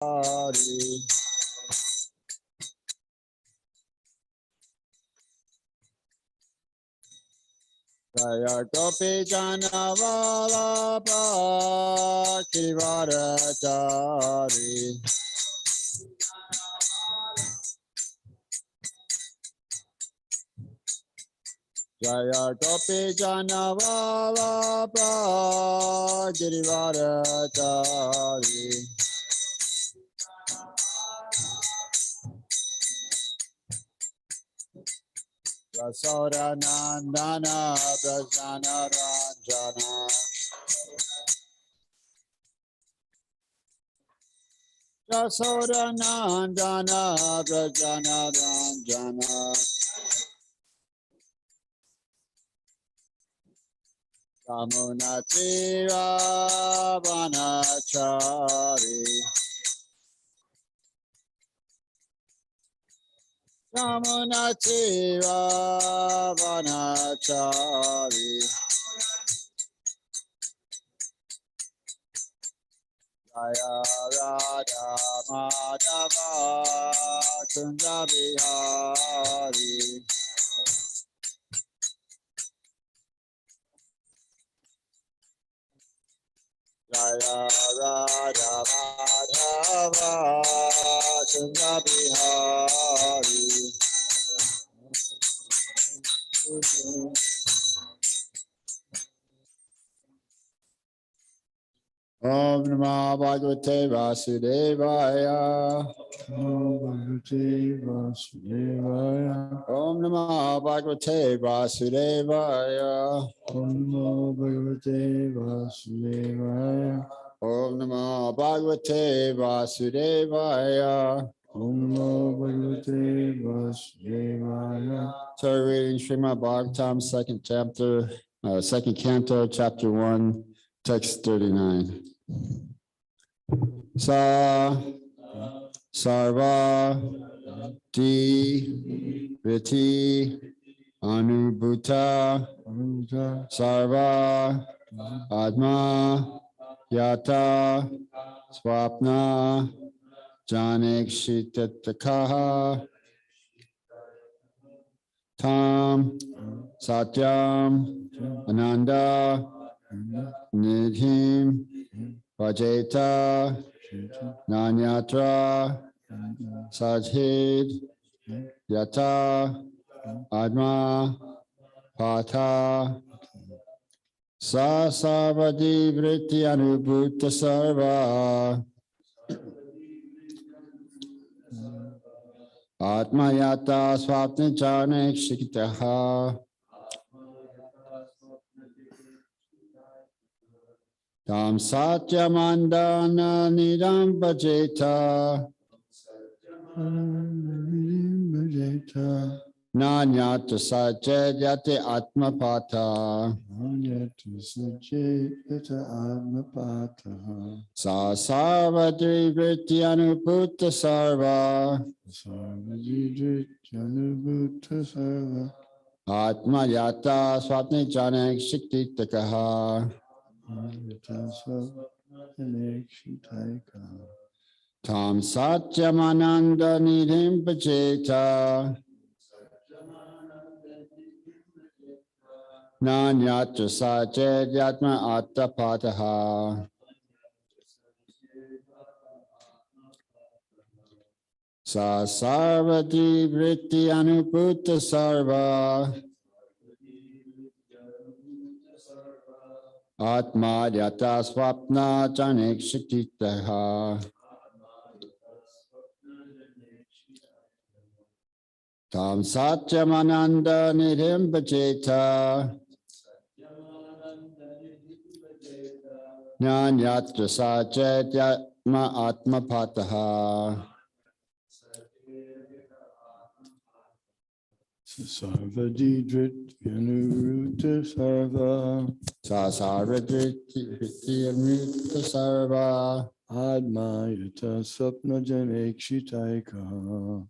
Jaya Gopi Janavalabha Kirivarachari Jaya Gopi Janavalabha Kirivarachari Yasoda Nandana Prajana Ranjana Yasoda Nandana Prajana Ranjana Yamunatira Vanachari Yamunatira Vanachari Jaya Radha Madhava Kunda Bihari Jaya Radha Madhava Kunda Bihari Om Namah Bhagavate Vasudevaya Om Bhagavate Vasudevaya. Om Namah Bhagavate Vasudevaya Om Namo Bhagavate Vasudevaya. Om Namah Bhagavate Vasudevaya. Om Namo Bhagavate Vasudevaya. So we're reading Srimad Bhagavatam, second canto, chapter 1, text 39. Sa sarva di viti anubhuta sarva atma yata swapna janekshitakaha tam satyam ananda nidhim vajeta nanyatra sajhid yata adma pata sa sarvadi vritti anubhuta sarva atma yata swapna janekshitakaha tam satyamandana nidam bhajeta nanyata sajjayate atmapata sa sarvadri vritti anubhuta sarva atma yata swapne janak shikitakaha tam satyamananda nidhim bhajeta nanyatra sajjayatma attapataha sa sarvati vritti anubhuta sarva atma yata swapna janekshititaha tam satyamananda nidhim bhajeta nanyatra sajjayatma atmapataha Sarvadidrit Yanuruta Sarva Sarvadriti Amrita Sarva Adma Yata Sapna Janekshitaika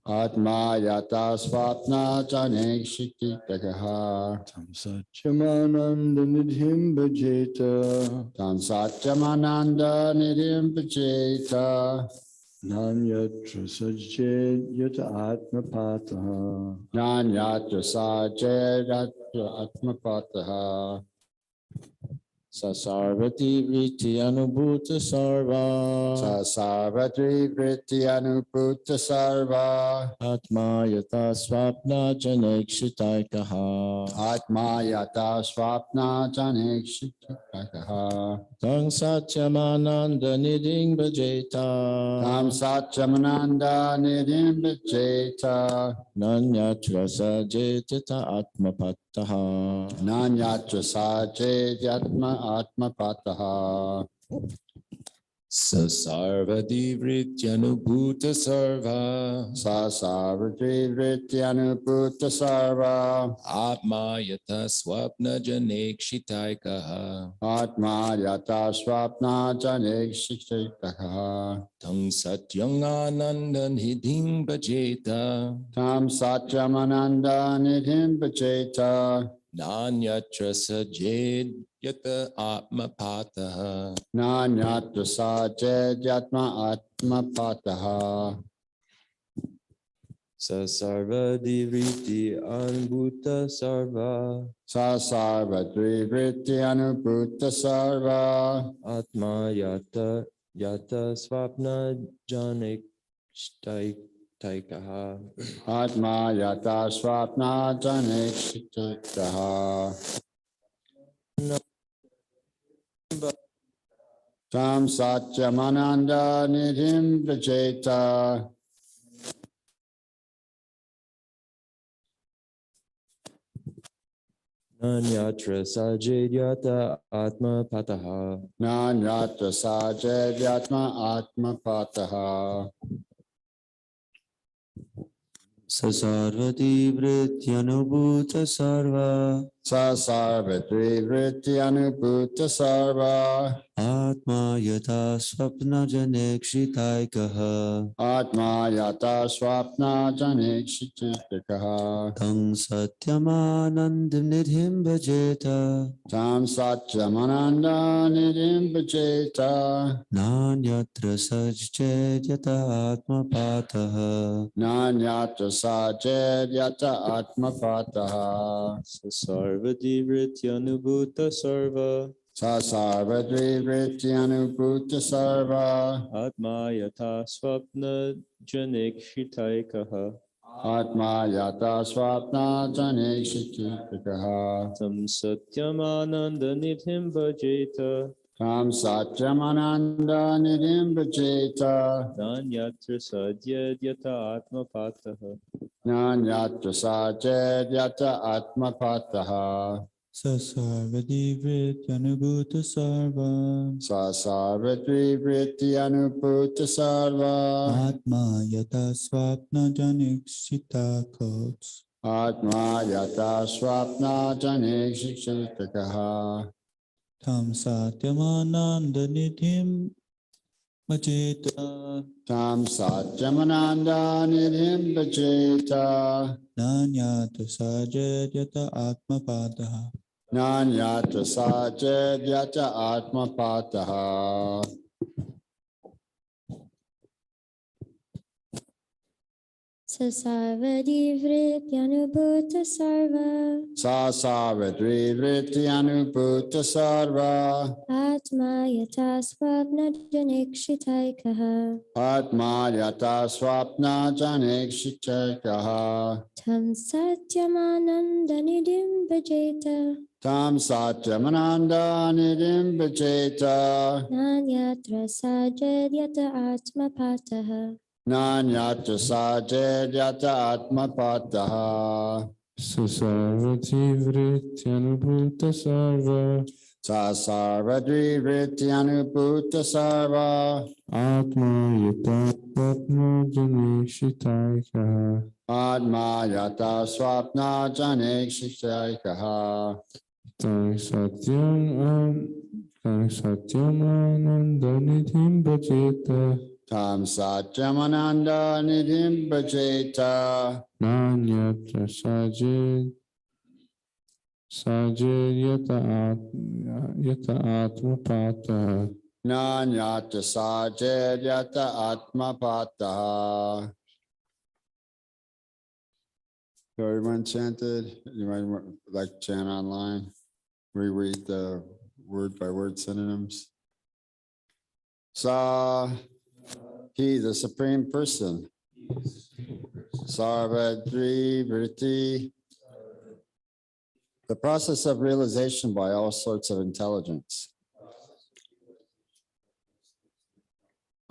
Atma Yata Swapna Janekshitikaha Tam Satyamananda Nidhim Bhajeta Tam Satyamananda Nidhim Bhajeta Nanyatra sajjed yata atmapataha. Nanyatra sajayatra atmapataha. Sasarvati vritti anubhuta sarva. Sasarvati vritti anubhuta sarva. Atma yata swapna janekshitaikaha. Atma yata swapna janekshitaikaha. Tang satyamananda niding bhajeta. Tam satyamananda niding bhajeta. Nanyatra sajeta atmapattaha. Nanyatra sajeta atmapataha. Sasarvati vrityanubhuta sarva. Sasarvati vrityanubhuta sarva. Atma yata swapna janekshitaikaha. Atma yata swapna janekshitaikaha. Tang satyang ananda nidhim bhajeta. Tam satyam ananda nidhim bhajeta. Nanyatra sajed yata atmapataha. Nanyatra sajed yatma atmapataha. Sasarvati vritti anubhuta sarva. Sasarvati vritti anubhuta sarva. Atma yata swapna janekshitaikaha. Atma yata swapna janekshitaikaha. Tam satyamananda nidhim bhajeta. Nanyatra sajedyata atmapataha. Nanyatra sajedyatma atmapataha. Sasarvati vrityanubhuta sarva. Sasarvati vrityanubhuta sarva. Atma yata swapna janekshitaikaha. Atma yata swapna janekshitaikaha. Tang satyamananda nidhim bhajeta. Tam satyamananda nidhim bhajeta. Nanyatra sajjedyata atmapataha. Nanyatra sajedyata atmapataha. Sasarvati vrityanubhuta sarva. Sasarvati vrityanubhuta sarva. Atma yata swapna janekshitaikaha. Atma yata swapna janekshitaikaha. Tam satyamananda nidhim bhajeta. Tam satyamananda nidhim bhajeta. Nanyatra sadyadyata atmapataha. Nanyatra sajedyata atmapataha. Sasarvati vrityanubhuta sarva. Sasarvati vrityanubhuta sarva. Atma yata swapna janekshitaikaha. Atma yata swapna janekshitaikaha. Tam satyamananda nidhim bhajeta. Tam satyamananda nidhim bhajeta. Nanyatra sajedyata atmapataha. Nanyatra sajedyata atmapataha. Sasarvati vrityanubhuta sarva. Sasarvati vrityanubhuta sarva. Atma yata swapna janekshitaikaha. Atma yata swapna janekshitaikaha. Tam satyamananda nidhim bhajeta. Tam satyamananda nidhim bhajeta. Nanyatra sajedyata atmapataha. Nanyatra sajedyata atmapataha. Sasarvati vrityanubhuta sarva. Sasarvati vrityanubhuta sarva. Atma yata swapna janekshitaikaha. Atma yata swapna janekshitaikaha. Tang satyamananda nidhim bhajeta. Tam satyamananda nidhim bhajeta. Nanyatra sajedyata atmapataha. Nanyata sajed yata atmapataha. So everyone chanted, you might like to chant online, reread the word by word synonyms. Sa, he, the Supreme Person. Sarvadri Vritti, the process of realization by all sorts of intelligence.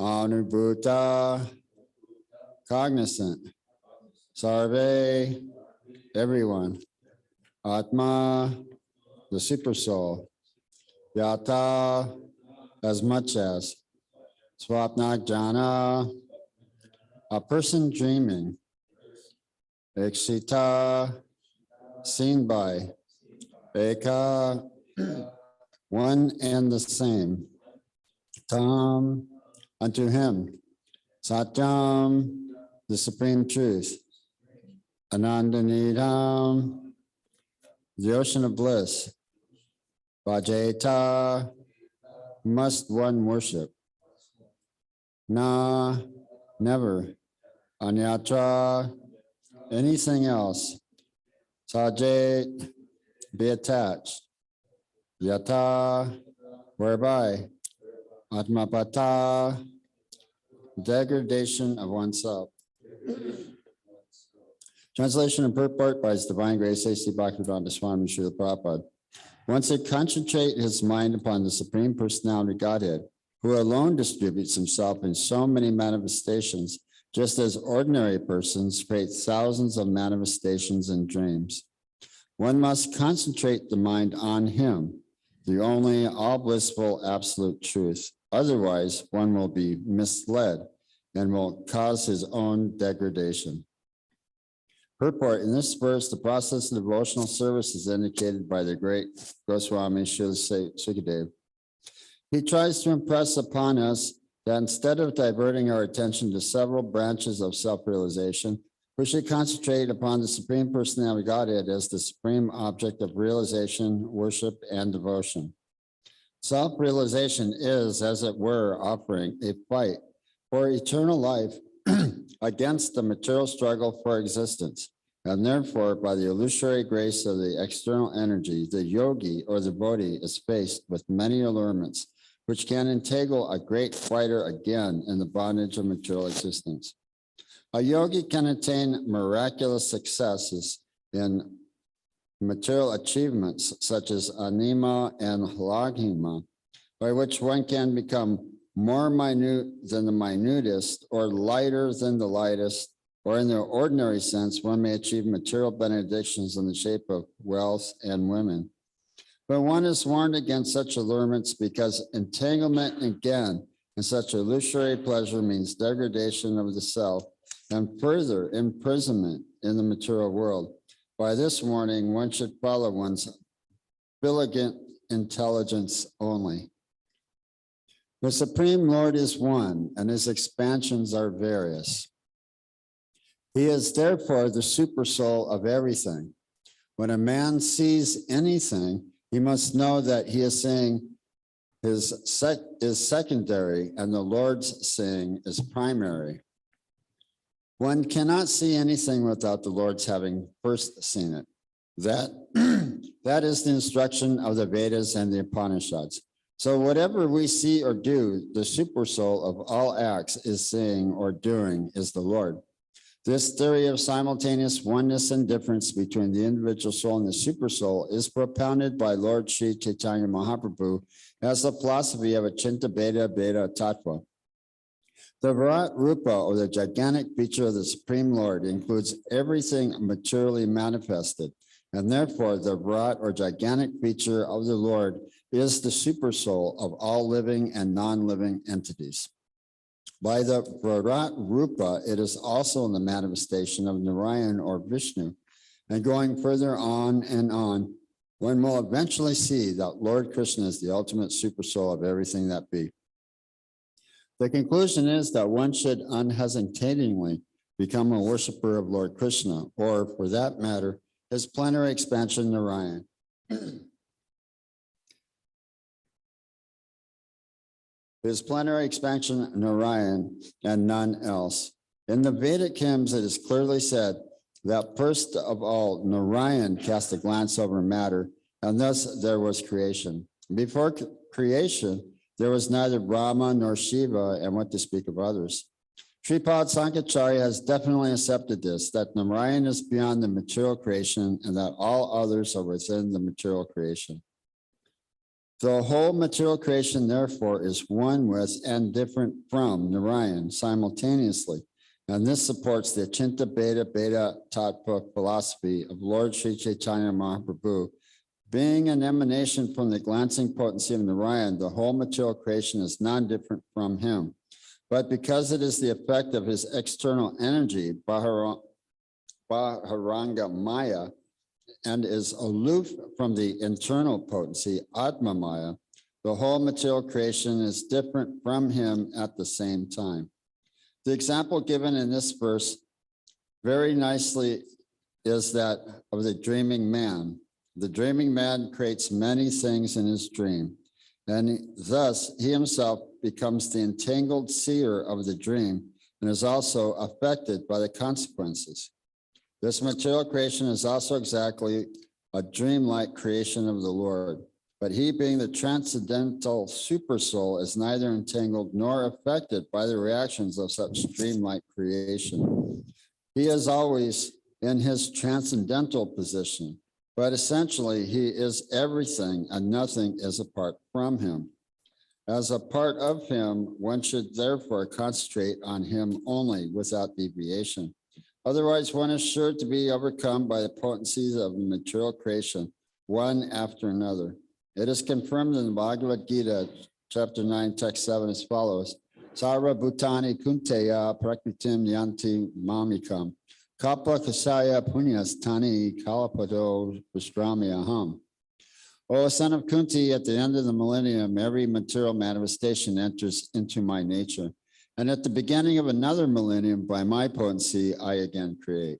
Anubhuta, cognizant. Sarve, everyone. Atma, the super soul. Yata, as much as. Swapnak jhana, a person dreaming. Ekshita, seen by. Eka, one and the same. Tam, unto him. Satyam, the supreme truth. Anandanidam, the ocean of bliss. Vajeta, must one worship. Na, never. Anyatra, anything else. Sajat, be attached. Yata, whereby. Atmapata, degradation of oneself. Translation and purport by His Divine Grace A.C. Bhaktivedanta Swami Srila Prabhupada. Once it concentrate his mind upon the Supreme Personality Godhead, who alone distributes himself in so many manifestations, just as ordinary persons create thousands of manifestations in dreams. One must concentrate the mind on him, the only all blissful absolute truth. Otherwise, one will be misled and will cause his own degradation. Purport: in this verse, the process of devotional service is indicated by the great Goswami Srila Sukadev. He tries to impress upon us that instead of diverting our attention to several branches of self-realization, we should concentrate upon the Supreme Personality Godhead as the supreme object of realization, worship, and devotion. Self-realization is, as it were, offering a fight for eternal life against the material struggle for existence. And therefore, by the illusory grace of the external energy, the yogi or the bodhi is faced with many allurements, which can entangle a great fighter again in the bondage of material existence. A yogi can attain miraculous successes in material achievements such as anima and laghima, by which one can become more minute than the minutest or lighter than the lightest, or in the ordinary sense, one may achieve material benedictions in the shape of wealth and women. But one is warned against such allurements because entanglement again in such illusory pleasure means degradation of the self and further imprisonment in the material world. By this warning, one should follow one's diligent intelligence only. The Supreme Lord is one, and his expansions are various. He is therefore the super soul of everything. When a man sees anything, he must know that he is seeing is secondary and the Lord's seeing is primary. One cannot see anything without the Lord's having first seen it. That is the instruction of the Vedas and the Upanishads. So whatever we see or do, the super soul of all acts is seeing or doing is the Lord. This theory of simultaneous oneness and difference between the individual soul and the super soul is propounded by Lord Sri Chaitanya Mahaprabhu as the philosophy of Achinta Bheda Bheda Tattva. The Virat Rupa, or the gigantic feature of the Supreme Lord, includes everything materially manifested, and therefore the Virat, or gigantic feature of the Lord, is the super soul of all living and non-living entities. By the Virat Rupa, it is also the manifestation of Narayan or Vishnu, and going further on and on, one will eventually see that Lord Krishna is the ultimate super soul of everything that be. The conclusion is that one should unhesitatingly become a worshiper of Lord Krishna, or for that matter, his plenary expansion Narayan. His plenary expansion Narayan and none else. In the Vedic hymns, it is clearly said that first of all, Narayan cast a glance over matter, and thus there was creation. Before creation, there was neither Brahma nor Shiva, and what to speak of others. Sripad Sankacharya has definitely accepted this, that Narayan is beyond the material creation and that all others are within the material creation. The whole material creation, therefore, is one with and different from Narayan simultaneously. And this supports the Achinta Beda Tattva philosophy of Lord Sri Chaitanya Mahaprabhu. Being an emanation from the glancing potency of Narayan, the whole material creation is non-different from him. But because it is the effect of his external energy, Baharanga Maya, and is aloof from the internal potency, Atma Maya, the whole material creation is different from him at the same time. The example given in this verse very nicely is that of the dreaming man. The dreaming man creates many things in his dream, and thus he himself becomes the entangled seer of the dream and is also affected by the consequences. This material creation is also exactly a dreamlike creation of the Lord, but he, being the transcendental supersoul, is neither entangled nor affected by the reactions of such dreamlike creation. He is always in his transcendental position, but essentially he is everything and nothing is apart from him. As a part of him, one should therefore concentrate on him only without deviation. Otherwise, one is sure to be overcome by the potencies of material creation, one after another. It is confirmed in the Bhagavad Gita, chapter 9, text 7, as follows. Sarva Bhutani Kunteya Prakritim Yanti Mamikam. Kapla Kasaya Punyas Tani Kalapado Vishrami Aham. O son of Kunti, at the end of the millennium, every material manifestation enters into my nature. And at the beginning of another millennium, by my potency, I again create.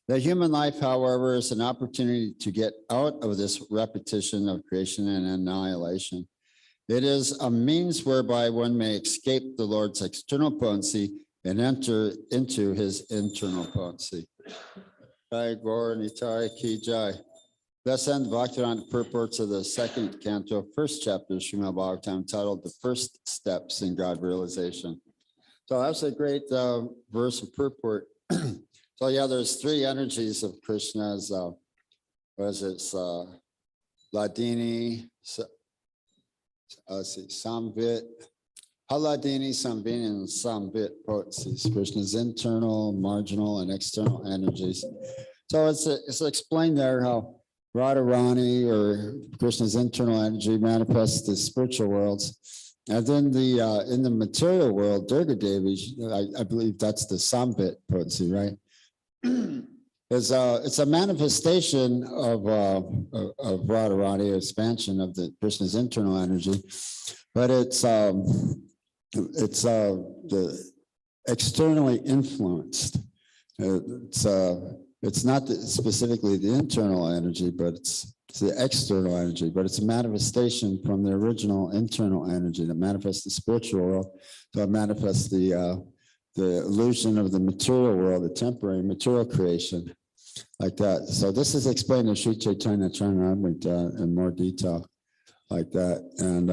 The human life, however, is an opportunity to get out of this repetition of creation and annihilation. It is a means whereby one may escape the Lord's external potency and enter into his internal potency. Jai Gaur Nitai Ki Jai. Thus end Bhaktivedanta purports of the second canto, first chapter of Srimad Bhagavatam, titled The First Steps in God Realization. So that's a great verse of purport. So yeah, there's three energies of Krishna's, Ladini, Samvit, Haladini, Samvini, and Samvit potencies, Krishna's internal, marginal, and external energies. So it's explained there how Radharani, or Krishna's internal energy, manifests the spiritual worlds. And then in the material world, Durga Devi, I believe that's the Samvit potency, right? It's a manifestation of Radharani, expansion of the Krishna's internal energy, but it's the externally influenced. It's not specifically the internal energy, but it's the external energy, but it's a manifestation from the original internal energy that manifests the spiritual world. So it manifests the illusion of the material world, the temporary material creation, like that. So this is explained in Sri Chaitanya Charitamrita in more detail, like that. And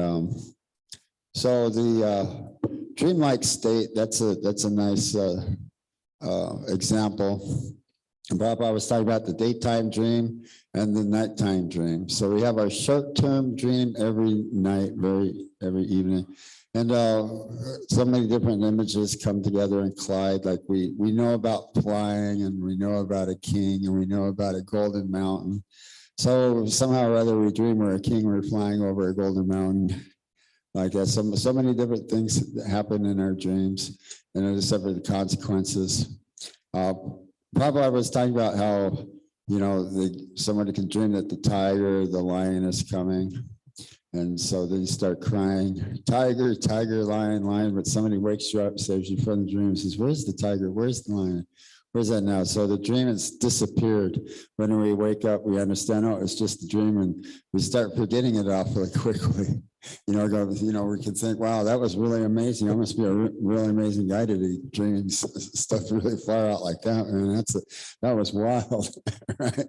so the dreamlike state, that's a nice example. And Prabhupada was talking about the daytime dream and the nighttime dream. So we have our short-term dream every night, every evening. And so many different images come together and collide. Like we know about flying, and we know about a king, and we know about a golden mountain. So somehow or other we dream we're a king, we're flying over a golden mountain. Like that. So many different things that happen in our dreams, and they suffer the consequences. Prabhupada was talking about how, somebody can dream that the tiger, the lion is coming. And so then you start crying, tiger, tiger, lion, lion. But somebody wakes you up, saves you from the dream, and says, where's the tiger? Where's the lion? Where's that now? So the dream has disappeared. When we wake up, we understand, oh, it's just a dream. And we start forgetting it awfully quickly. We could think, wow, that was really amazing. I must be a really amazing guy to be dreaming stuff really far out like that. Man, that was wild, right?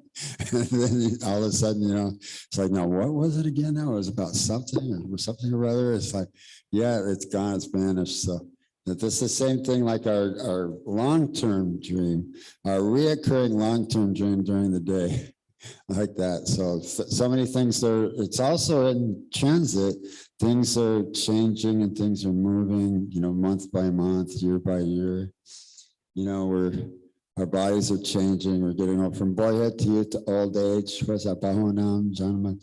And then all of a sudden, it's like, no, what was it again? Now it was about something or other. It's like, yeah, it's gone, it's vanished. So that this is the same thing like our long-term dream, our reoccurring long-term dream during the day. Like that. So many things it's also in transit. Things are changing and things are moving, month by month, year by year. Our bodies are changing. We're getting up from boyhood to youth to old age. What's that? Bahonam, Janman.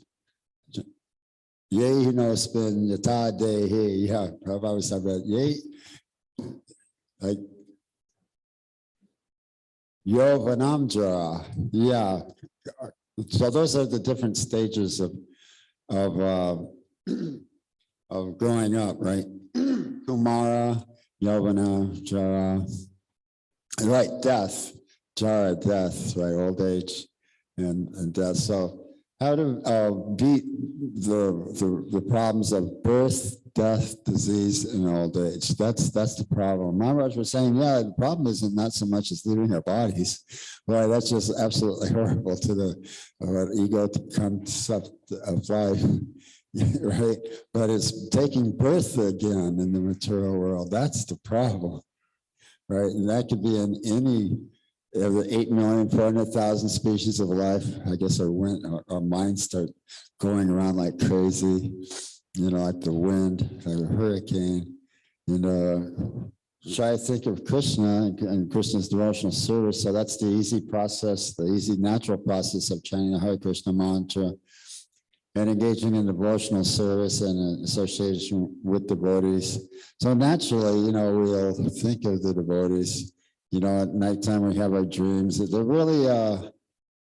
Yay, spin yata day. Hey, yeah. Prabhupada always said that. Yay. Like, Yo Vanamjara. Yeah. So those are the different stages of growing up, right? Kumara, Yovana, Jara, right? Death, Jara, death, right? Old age and death. So how to beat the problems of birth, death, disease, and old age. That's the problem. Maharaj was saying, yeah, the problem isn't not so much as leaving our bodies. Right, that's just absolutely horrible to the ego to concept of life, right? But it's taking birth again in the material world. That's the problem, right? And that could be in any of the 8,400,000 species of life. I guess our minds start going around like crazy, like the wind, like a hurricane, try to think of Krishna and Krishna's devotional service. So that's the easy process, the easy natural process of chanting the Hare Krishna mantra and engaging in devotional service and association with devotees. So naturally, we'll think of the devotees. At nighttime we have our dreams. They're really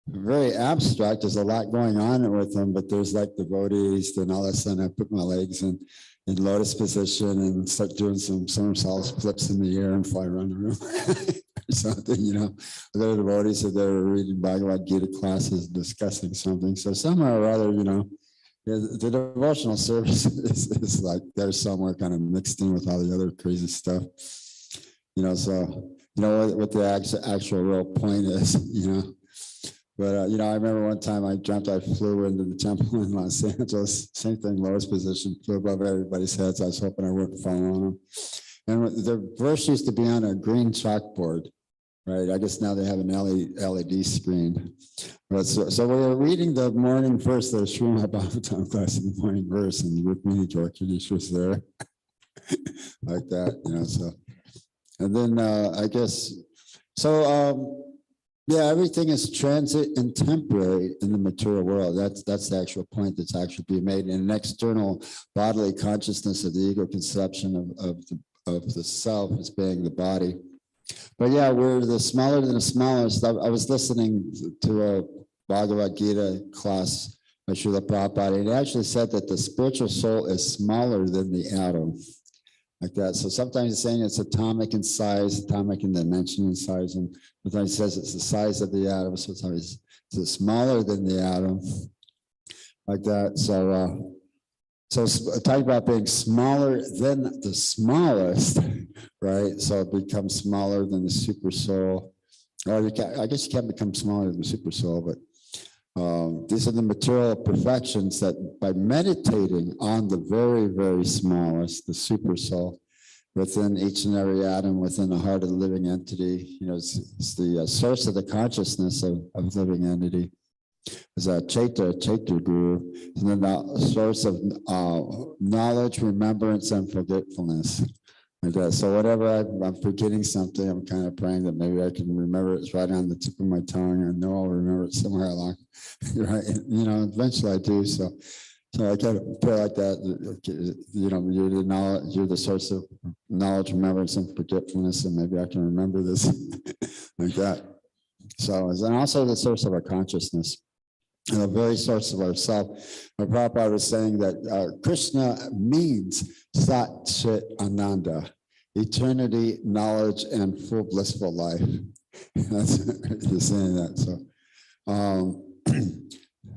very abstract. There's a lot going on with them, but there's like devotees. Then all of a sudden I put my legs in lotus position and start doing some somersaults, flips in the air and fly around the room or something, Other devotees are there reading Bhagavad Gita classes, discussing something. So somehow or other, the devotional service is like there's somewhere kind of mixed in with all the other crazy stuff, what the actual real point is, But, I remember one time I flew into the temple in Los Angeles, same thing, lowest position, flew above everybody's heads. I was hoping I wouldn't fall on them. And the verse used to be on a green chalkboard, right? I guess now they have an LED screen. But so we were reading the morning verse, the Srimad Bhagavatam class in the morning verse, and Rukmini Dwarkadish was there, like that, so. And then I guess, yeah, everything is transit and temporary in the material world. That's the actual point that's actually being made. In an external bodily consciousness of the ego conception of the self as being the body. But yeah, we're the smaller than the smallest. I was listening to a Bhagavad Gita class by Srila Prabhupada, and he actually said that the spiritual soul is smaller than the atom. Like that. So sometimes it's saying it's atomic in size, atomic in dimension and size, and sometimes it says it's the size of the atom. So sometimes it's smaller than the atom, like that. So talking about being smaller than the smallest, right? So it becomes smaller than the super soul. Or I guess you can't become smaller than the super soul, but these are the material perfections that by meditating on the very, very smallest, the super soul, within each and every atom, within the heart of the living entity, it's the source of the consciousness of living entity. Is a Chaitra Guru, and then the source of knowledge, remembrance, and forgetfulness. Like that. So whatever I'm forgetting something, I'm kind of praying that maybe I can remember it's right on the tip of my tongue. I know I'll remember it somewhere along, right? Eventually I do. So I kind of pray like that. You're the knowledge, you're the source of knowledge, remembrance, and forgetfulness, and maybe I can remember this like that. So, and also the source of our consciousness. And the very source of ourself. Prabhupada was saying that Krishna means Sat Chit Ananda, eternity, knowledge, and full blissful life. That's he's saying that.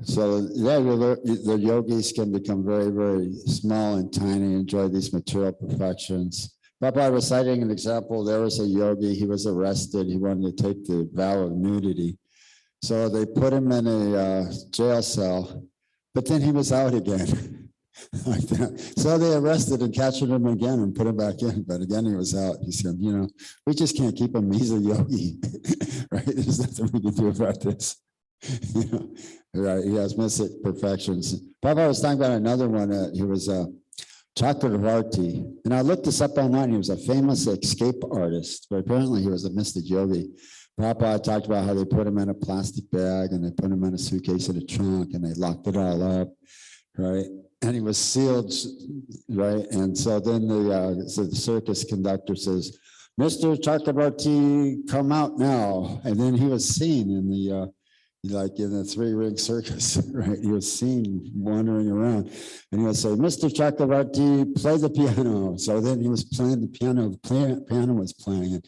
So yeah, the yogis can become very, very small and tiny, enjoy these material perfections. Prabhupada was citing an example. There was a yogi, he was arrested. He wanted to take the vow of nudity. So they put him in a jail cell, but then he was out again. Like that. So they arrested and captured him again and put him back in. But again, he was out. He said, you know, we just can't keep him. He's a yogi, right? There's nothing we can do about this. You know, right? He has mystic perfections. Prabhupada was talking about another one. He was Chakravarti. And I looked this up online. He was a famous escape artist, but apparently he was a mystic yogi. Prabhupada talked about how they put him in a plastic bag and they put him in a suitcase in a trunk and they locked it all up, right? And he was sealed, right? And so then the circus conductor says, "Mr. Chakravarti, come out now." And then he was seen in the like in the three-ring circus, right? He was seen wandering around, and he would say, "Mr. Chakravarti, play the piano." So then he was playing the piano. The piano was playing, and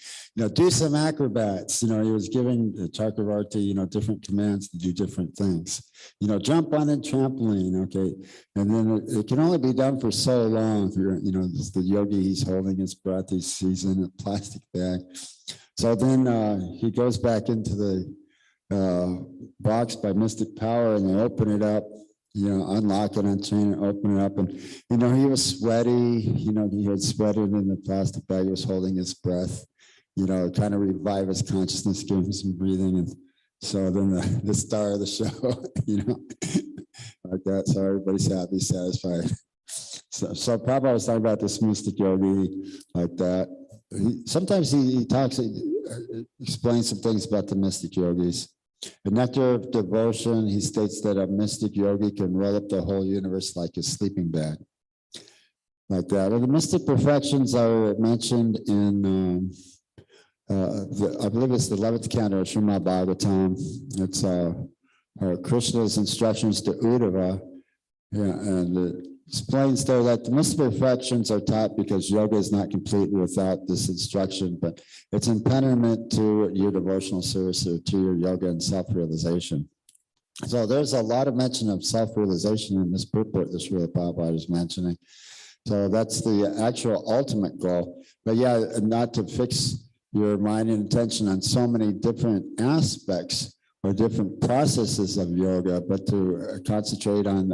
do some acrobats. He was giving Chakravarti, different commands to do different things. Jump on a trampoline, okay? And then it can only be done for so long. The yogi, he's holding his breath. He's in a plastic bag. So then he goes back into the box by mystic power, and they open it up, unlock it, unchain it, open it up, and he was sweaty. He had sweated in the plastic bag. He was holding his breath, kind of revive his consciousness, give him some breathing, and so then the star of the show, like that. So everybody's happy, satisfied. So Prabhupada was talking about this mystic yogi like that. Sometimes he talks, explains some things about the mystic yogis. The nectar of devotion, he states that a mystic yogi can roll up the whole universe like a sleeping bag, like that. And the mystic perfections are mentioned in, I believe it's the 11th canto of Srimad Bhagavatam. It's Krishna's instructions to Uddhava, and it explains there that the mystic perfections are taught because yoga is not complete without this instruction, but it's impediment to your devotional service or to your yoga and self-realization. So there's a lot of mention of self-realization in this purport that Srila Prabhupada is mentioning. So that's the actual ultimate goal. But yeah, not to fix your mind and attention on so many different aspects or different processes of yoga, but to concentrate on,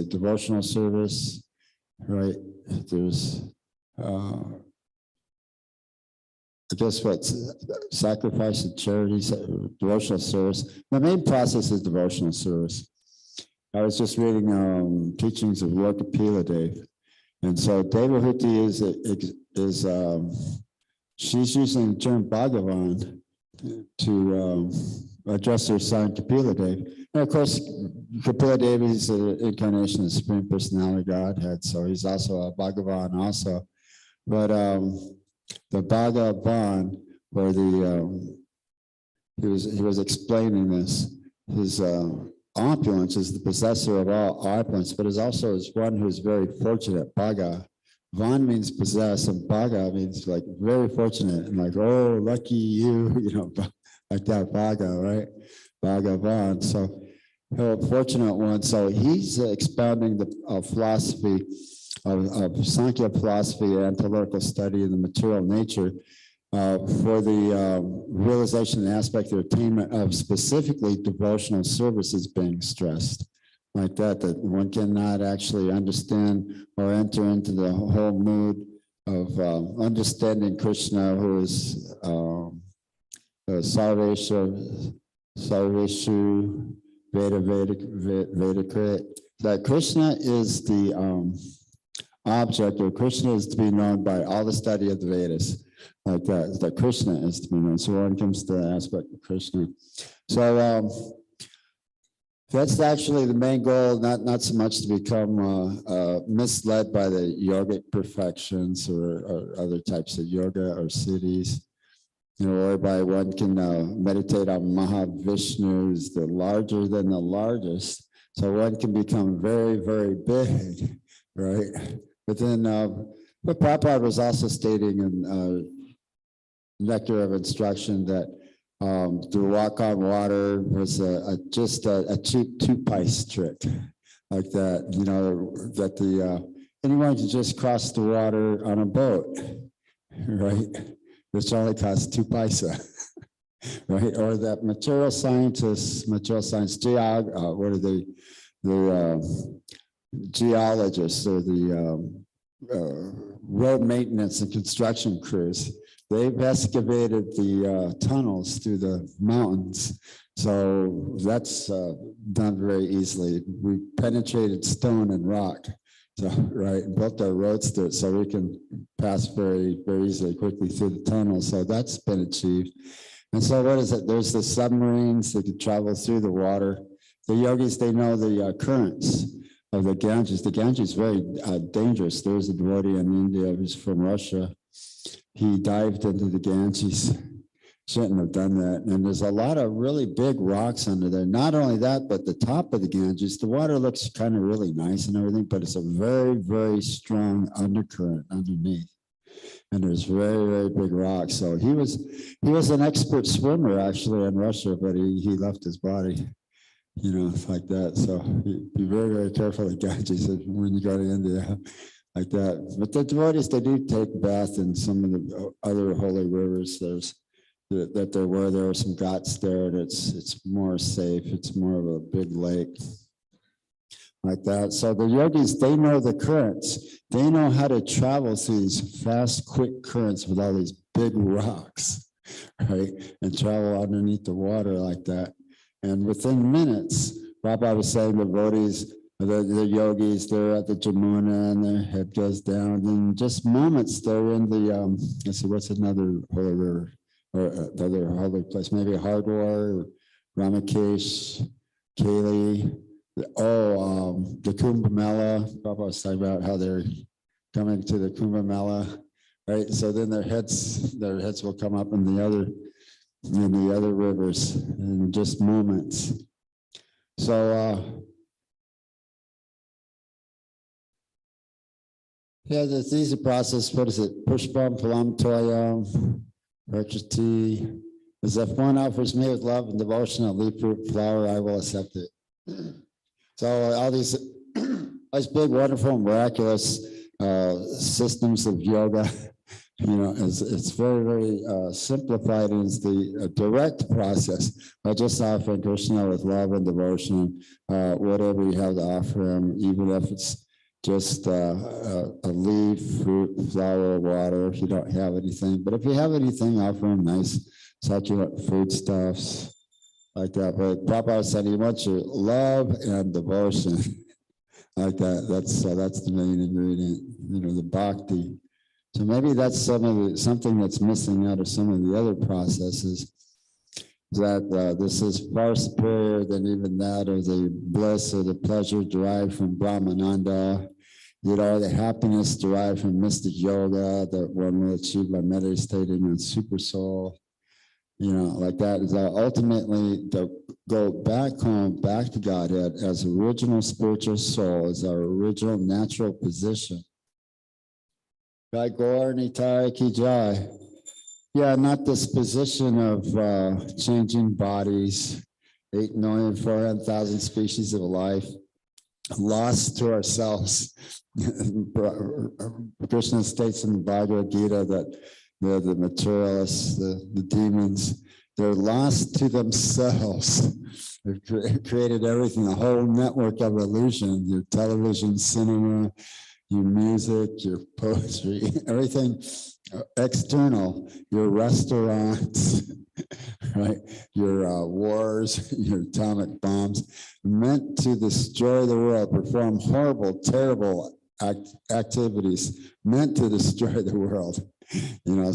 devotional service, right? There's, sacrifice and charity, devotional service. The main process is devotional service. I was just reading teachings of Lokapila Dev. And so Devahuti is she's using the term Bhagavan to address her son Kapila Dev. And of course, Kapila Dev is an incarnation of the Supreme Personality Godhead, so he's also a Bhagavan also. But the Bhagavan, where he was explaining this, his opulence is the possessor of all opulence, but is also is one who is very fortunate. Bhaga. Van means possess, and Bhaga means like very fortunate, and like, oh, lucky you, like that, Bhaga, right? Bhagavan. So, fortunate one. So he's expounding the philosophy of Sankhya philosophy, analytical study of the material nature for the realization and aspect of attainment of specifically devotional services being stressed. Like that one cannot actually understand or enter into the whole mood of understanding Krishna, who is Sarveshu Vedakrit. That Krishna is the object, or Krishna is to be known by all the study of the Vedas. Like that Krishna is to be known. So when it comes to the aspect of Krishna. So that's actually the main goal, not so much to become misled by the yogic perfections or other types of yoga or siddhis, whereby one can meditate on Mahavishnu, is the larger than the largest. So one can become very, very big, right? But then what Prabhupada was also stating in Nectar of Instruction that To walk on water was just a cheap two-pice trick like that, that anyone could just cross the water on a boat, right? Which only costs 2 paisa, right? Or that material science, the geologists or the road maintenance and construction crews. They've excavated the tunnels through the mountains. So that's done very easily. We penetrated stone and rock, so right, built our roads through it so we can pass very, very easily, quickly through the tunnel. So that's been achieved. And so what is it? There's the submarines that can travel through the water. The yogis, they know the currents of the Ganges. The Ganges is very dangerous. There's a devotee in India who's from Russia. He dived into the Ganges. Shouldn't have done that. And there's a lot of really big rocks under there. Not only that, but the top of the Ganges, the water looks kind of really nice and everything, but it's a very, very strong undercurrent underneath. And there's very, very big rocks. So he was an expert swimmer actually in Russia, but he left his body, like that. So be very, very careful at Ganges when you go to India. Like that. But the devotees, they do take bath in some of the other holy rivers. There are some ghats there, and it's more safe. It's more of a big lake like that. So the yogis, they know the currents. They know how to travel through these fast, quick currents with all these big rocks, right? And travel underneath the water like that. And within minutes, Prabhupada was saying the devotees, the yogis, they're at the Jamuna and their head goes down. In just moments, they're in the, let's see, what's another holy river or another holy place? Maybe Hardwar, Ramakesh, Kali. The Kumbh Mela. Papa was talking about how they're coming to the Kumbh Mela, right? So then their heads will come up in the other rivers in just moments. So, yeah, this easy process. What is it? Pushpam, Palam, Toyam, Rakshati. As if one offers me with love and devotion a leaf fruit flower, I will accept it. So all these big, wonderful, miraculous systems of yoga, it's very, very simplified. It's the direct process. I just offer Krishna with love and devotion, whatever you have to offer him, even if it's just a leaf, fruit, flower, water, if you don't have anything. But if you have anything, offer him nice, succulent foodstuffs like that. But Prabhupada said he wants your love and devotion like that. That's the main ingredient, the bhakti. So maybe that's something that's missing out of some of the other processes. That this is far superior than even that of the bliss or the pleasure derived from Brahmananda, the happiness derived from mystic yoga that one will achieve by meditating on super soul, like that is ultimately to go back home, back to Godhead as original spiritual soul, as our original natural position. Jai Gaur Nitai Ki Jai. Yeah, not this position of changing bodies, 8,400,000 species of life, lost to ourselves. Krishna states in the Bhagavad Gita that the materialists, the demons, they're lost to themselves. They've created everything, a whole network of illusion, your television, cinema, your music, your poetry, everything external, your restaurants, right? Your wars, your atomic bombs, meant to destroy the world, perform horrible, terrible activities, meant to destroy the world.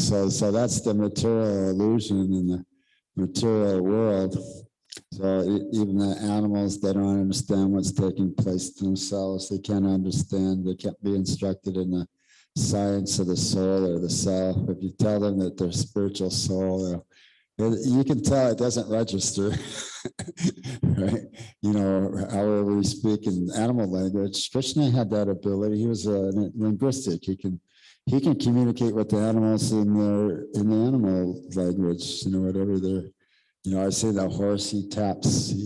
So that's the material illusion in the material world. So even the animals, they don't understand what's taking place to themselves. They can't understand. They can't be instructed in the science of the soul or the self. If you tell them that they're spiritual soul, you can tell it doesn't register, right? However we speak in animal language, Krishna had that ability. He was linguistic. He can communicate with the animals in the animal language, whatever I see the horse, he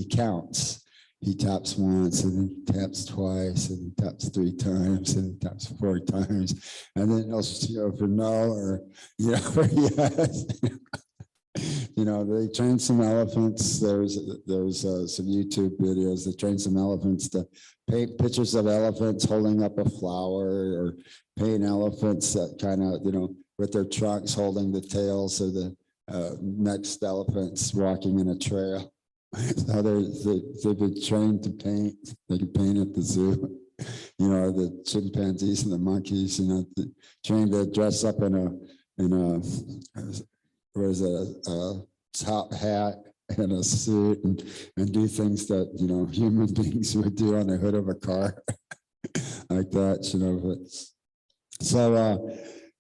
counts. He taps once, and he taps twice, and he taps 3 times, and he taps 4 times, and then he'll for no, or yes. They train some elephants. There's some YouTube videos. They train some elephants to paint pictures of elephants holding up a flower, or paint elephants that kind of, with their trunks holding the tails of the next elephants walking in a trail. So they've been trained to paint. They can paint at the zoo. The chimpanzees and the monkeys, trained to dress up in a top hat and a suit and do things that, human beings would do on the hood of a car like that, So,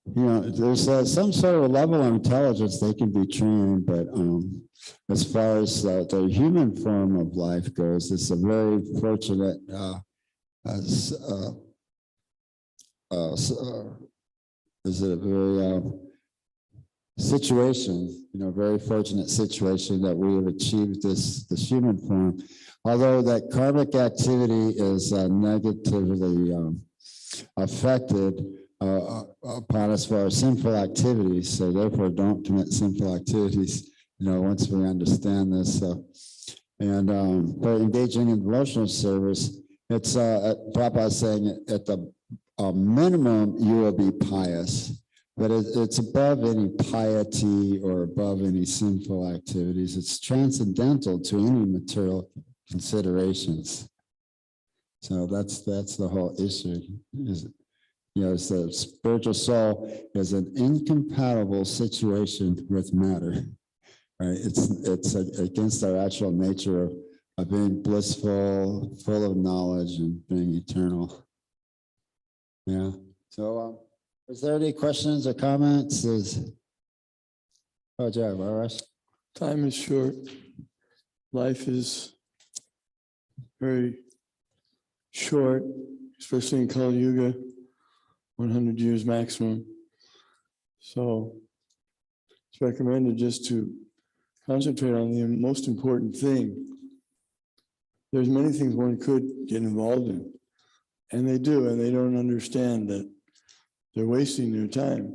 there's some sort of level of intelligence they can be trained, but as far as the human form of life goes, it's a very fortunate is a very situation, very fortunate situation that we have achieved this human form. Although that karmic activity is negatively affected upon us for our sinful activities, so therefore don't commit sinful activities, once we understand this. And for engaging in devotional service, it's Prabhupada saying at the minimum you will be pious, but it's above any piety or above any sinful activities. It's transcendental to any material considerations. So that's the whole issue. Is the spiritual soul is an incompatible situation with matter, right? It's against our actual nature of being blissful, full of knowledge, and being eternal. Yeah. So, is there any questions or comments? Time is short. Life is very short, especially in Kali Yuga, 100 years maximum. So it's recommended just to concentrate on the most important thing. There's many things one could get involved in, and they do, and they don't understand that they're wasting their time.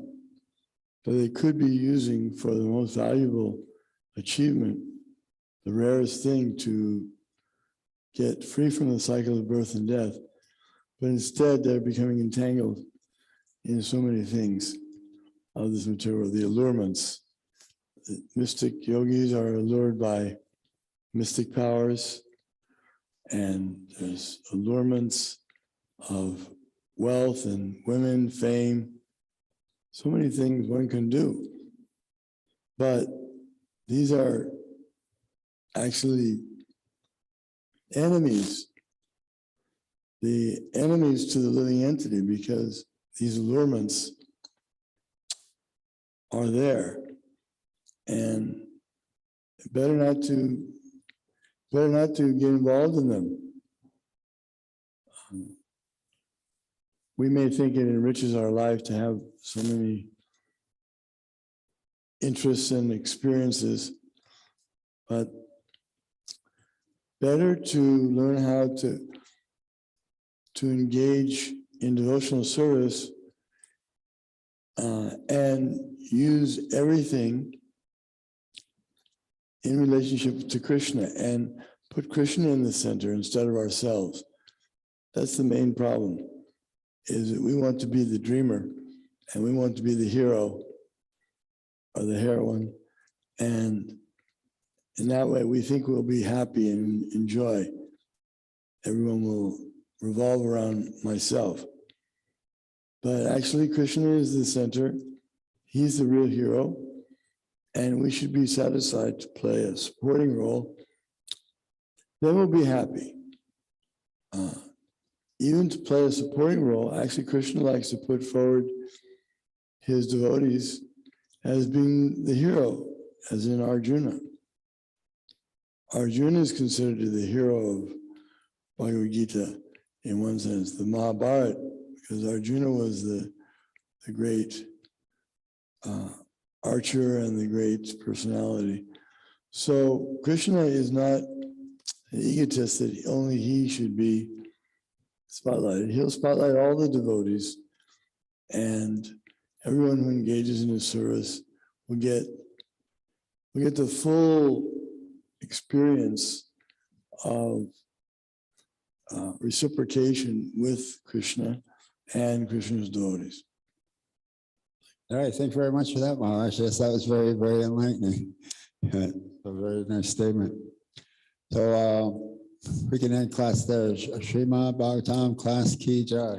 But they could be using for the most valuable achievement, the rarest thing to get free from the cycle of birth and death. But instead, they're becoming entangled in so many things of this material, the allurements. The mystic yogis are allured by mystic powers, and there's allurements of wealth and women, fame, so many things one can do. But these are actually enemies, the enemies to the living entity, because these allurements are there, and better not to get involved in them. We may think it enriches our life to have so many interests and experiences, but better to learn how to engage in devotional service and use everything in relationship to Krishna and put Krishna in the center instead of ourselves. That's the main problem, is that we want to be the dreamer and we want to be the hero or the heroine. And in that way, we think we'll be happy and enjoy. Everyone will revolve around myself. But actually, Krishna is the center. He's the real hero. And we should be satisfied to play a supporting role. Then we'll be happy. Even to play a supporting role, actually, Krishna likes to put forward his devotees as being the hero, as in Arjuna. Arjuna is considered the hero of Bhagavad Gita in one sense, the Mahabharata, because Arjuna was the great archer and the great personality. So Krishna is not an egotist that only he should be spotlighted. He'll spotlight all the devotees, and everyone who engages in his service will get the full experience of reciprocation with Krishna and Krishna's devotees. All right, thank you very much for that, Maharaj. Yes, that was very, very enlightening. A very nice statement. So we can end class there. Srimad Bhagavatam, class Ki Jai.